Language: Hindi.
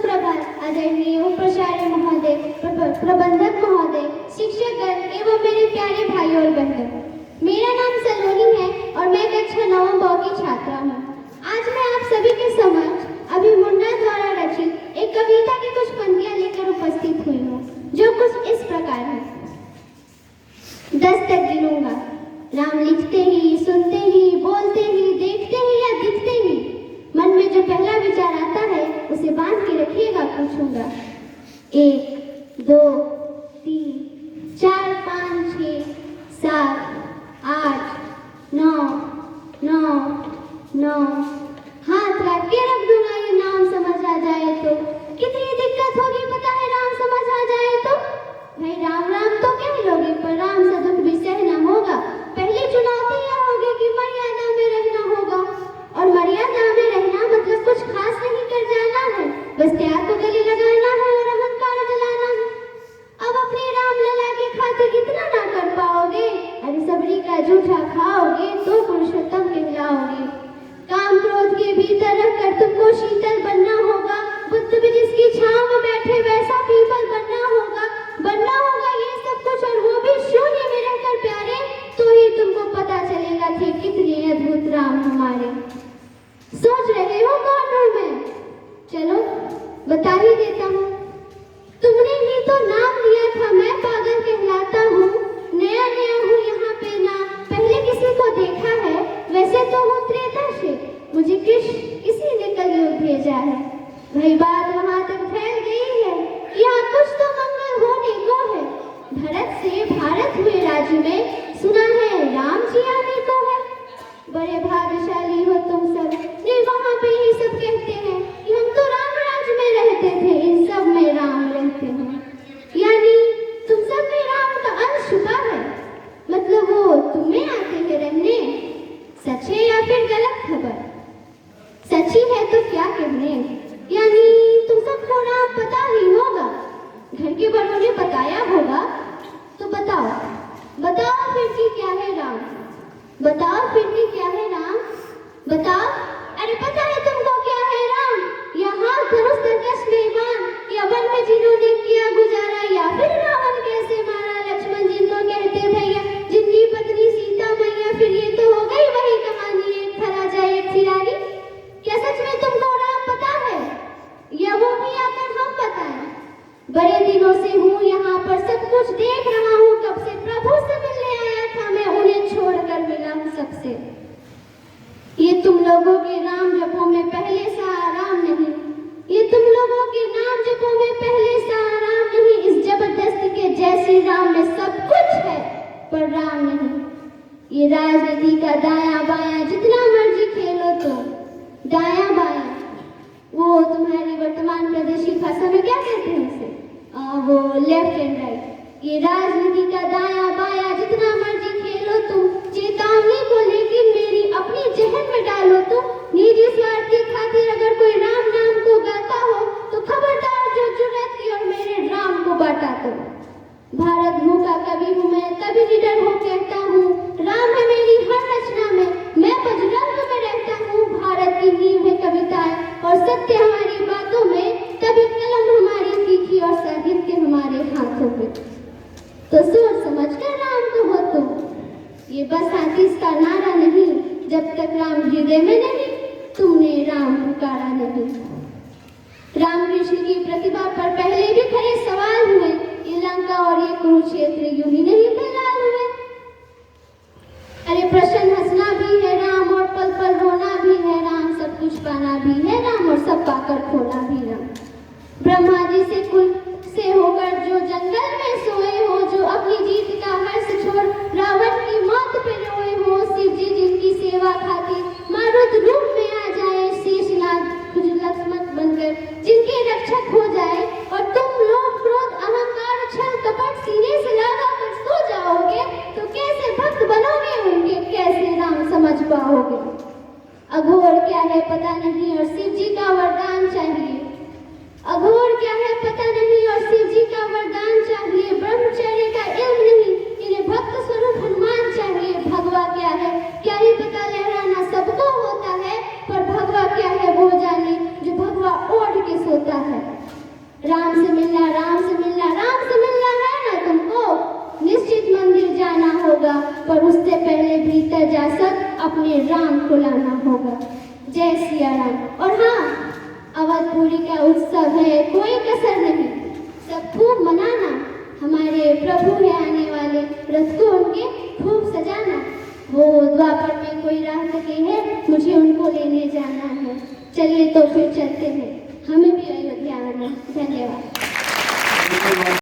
सुप्रभात आदरणीय उपाचार्य महोदय, प्रबंधक महोदय, शिक्षकगण एवं मेरे प्यारे भाई और बहनों। मेरा नाम सलोनी है और मैं कक्षा 9 ब की छात्रा हूँ। आज मैं आप सभी के समक्ष अभी मुन्ना द्वारा रचित एक कविता की कुछ पंक्तियां लेकर उपस्थित हुई हूँ, जो कुछ इस प्रकार है। 10 तक गिनूंगा, राम लिखते ही, सुनते ही, बोलते ही, देखते ही या दिखते ही, मन में जो पहला विचार आता है उसे बांध के रखिएगा, पूछूंगा। 1 2 3 4 5 6 7 8 9 9 9 हाथ रख के रख दूंगा, ये नाम समझ आ जाए तो। कितनी दिक्कत होगी पता है राम समझ आ जाए तो। भाई राम राम तो कह लोगे, पर राम से दुख भी सहना होगा। पहली चुनौती यह होगी कि मर्यादा में रहना होगा, और मर्यादा में रहना मतलब कुछ खास नहीं कर जाना है, बस प्यार को गले लगाना है और अहंकार जलाना है। अब अपने राम लला के खातिर इतना ना कर पाओगे, अरे सबरी का जूठा खाओगे तो पुरुषोत्तम कहलाओगे। काम क्रोध के भीतर रखकर तुमको शीतल बनना होगा, बुद्ध भी जिसकी छांव में बैठे वैसा पीपल बनना होगा ये सब कुछ, और वो भी शून्य में रहकर प्यारे, तो ही तुमको पता चलेगा थे कितने अद्भुत राम हमारे। सोच रहे हो कौन हूं मैं? चलो बता ही देता हूँ। तुमने ही तो नाम लिया था, मैं पागल कहलाता हूँ। नया नया हूँ यहाँ पे ना पहले किसी को देखा है, वैसे तो हूँ त्रेता से, मुझे किसी ने कलयुग भेजा है। भाई बात वहां तक फैल गई है, यहाँ कुछ तो मंगल होने को है। भरत से भारत हुए राज्य में, सुना है राम जी आने को है। बड़े भाग्यशाली हो तुम सब, ये वहाँ पे ही सब कहते हैं कि हम तो राम राज्य में रहते थे, इन सब में राम रहते हैं। यानी तुम सब में राम का अंश छुपा है, मतलब वो तुम में आते हैं रहने। सच है या फिर गलत खबर? सच्ची है तो क्या कहने, यानी तुम सबको राम पता ही होगा, घर के बड़ों ने बताया होगा। तो बताओ फिर कि क्या है राम, बताओ फिर कि क्या है राम, बताओ। अरे पता है तुमको क्या है राम? यहाँ धनुष तरकश बेईमान, या वन में जिन्होंने किया गुजारा, या फिर रावण कैसे मारा लक्ष्मण जिनको कहते भैया, जिनकी पत्नी सीता मैया। फिर ये तो हो गई वही कहानी, एक था राजा एक थी रानी। क्या सच में तुमको राम पता है, या वो भी आकर हम बताएं? बड़े दिनों से हूँ यहाँ पर, सब कुछ देख रहा हूँ कब से। प्रभु से मिलने आया था मैं, उन्हें छोड़कर मिला हूँ सबसे। ये तुम लोगों के नाम जपों में पहले सा आराम नहीं, ये तुम लोगों के नाम जपों में पहले सा आराम नहीं। इस जबरदस्ती के जैसी राम में सब कुछ है पर राम नहीं। ये राजनीति का दाया बाया जितना मर्जी खेलो तो, दाया बाया वो तुम्हारी वर्तमान प्रादेशिक भाषा में क्या कहते हैं उसे, वो लेफ्ट एंड राइट। ये राजनीति का दाया बाया जितना मर्जी खेलो तुम, चेतावनी को लेकिन मेरी अपनी जहन में डालो तुम। निजी स्वार्थ की खातिर अगर कोई राम नाम को गाता हो तो खबरदार जो जुर्रत की और मेरे राम को बांटा तो। भारत भू का कवि हूँ मैं, तभी निडर हो कहता हूँ, राम है मेरी हर रचना में, मैं बजरंग में रहता हूँ। भारत की नींव है कविताएं और सत्य हमारी बातों में, तभी कलम हमारी तीखी और साहित्य हमारे हाथों में। तो सोच समझ कर राम तो हो तुम, ये बस आतिश का नारा नहीं, जब तक राम हृदय में नहीं तुमने राम पुकारा नहीं। रामकृष्ण की प्रतिभा पर पहले भी खरे सवाल हुए, ये लंका और ये कुरुक्षेत्र यूं ही नहीं फैलाल हुए। अरे प्रश्न हंसना भी है राम और पल पल रोना भी है राम, सब कुछ पाना भी है राम और सब पाकर खोना भी राम। ब्रह्मा जी से कुल से होकर जो जंगल में सोए हो, जो अपनी जीत का हर्ष छोड़ रावण की मौत पे रोए हो, शिव जी जिनकी सेवा खातिर मारुत रूप में आ जाए, शेषनाग खुद लक्ष्मण बनकर जिनके रक्षक हो जाए, और तुम लोभ क्रोध अहंकार छल कपट सीने से लगा कर सो जाओगे, तो कैसे भक्त बनोगे उनके, कैसे राम समझ पाओगे? अघोर क्या है पता नहीं और शिव जी का वरदान चाहिए, अघोर क्या है पता नहीं और शिव जी का वरदान चाहिए। ब्रह्मचर्य का इल्म नहीं, इन्हें भक्त स्वरूप हनुमान चाहिए। भगवा क्या है क्या ही पता, लहराना सबको होता है, पर भगवा क्या है वो जाने जो भगवा ओढ़ के सोता है। जासक अपने राम को लाना होगा। जय सिया राम। और हाँ, अवधपुरी का उत्सव है, कोई कसर नहीं, सब खूब मनाना। हमारे प्रभु है आने वाले, रथ को उनके खूब सजाना। वो द्वापर में कोई राह सके है, मुझे उनको लेने जाना है। चलिए तो फिर चलते हैं, हमें भी अयोध्या आना। धन्यवाद।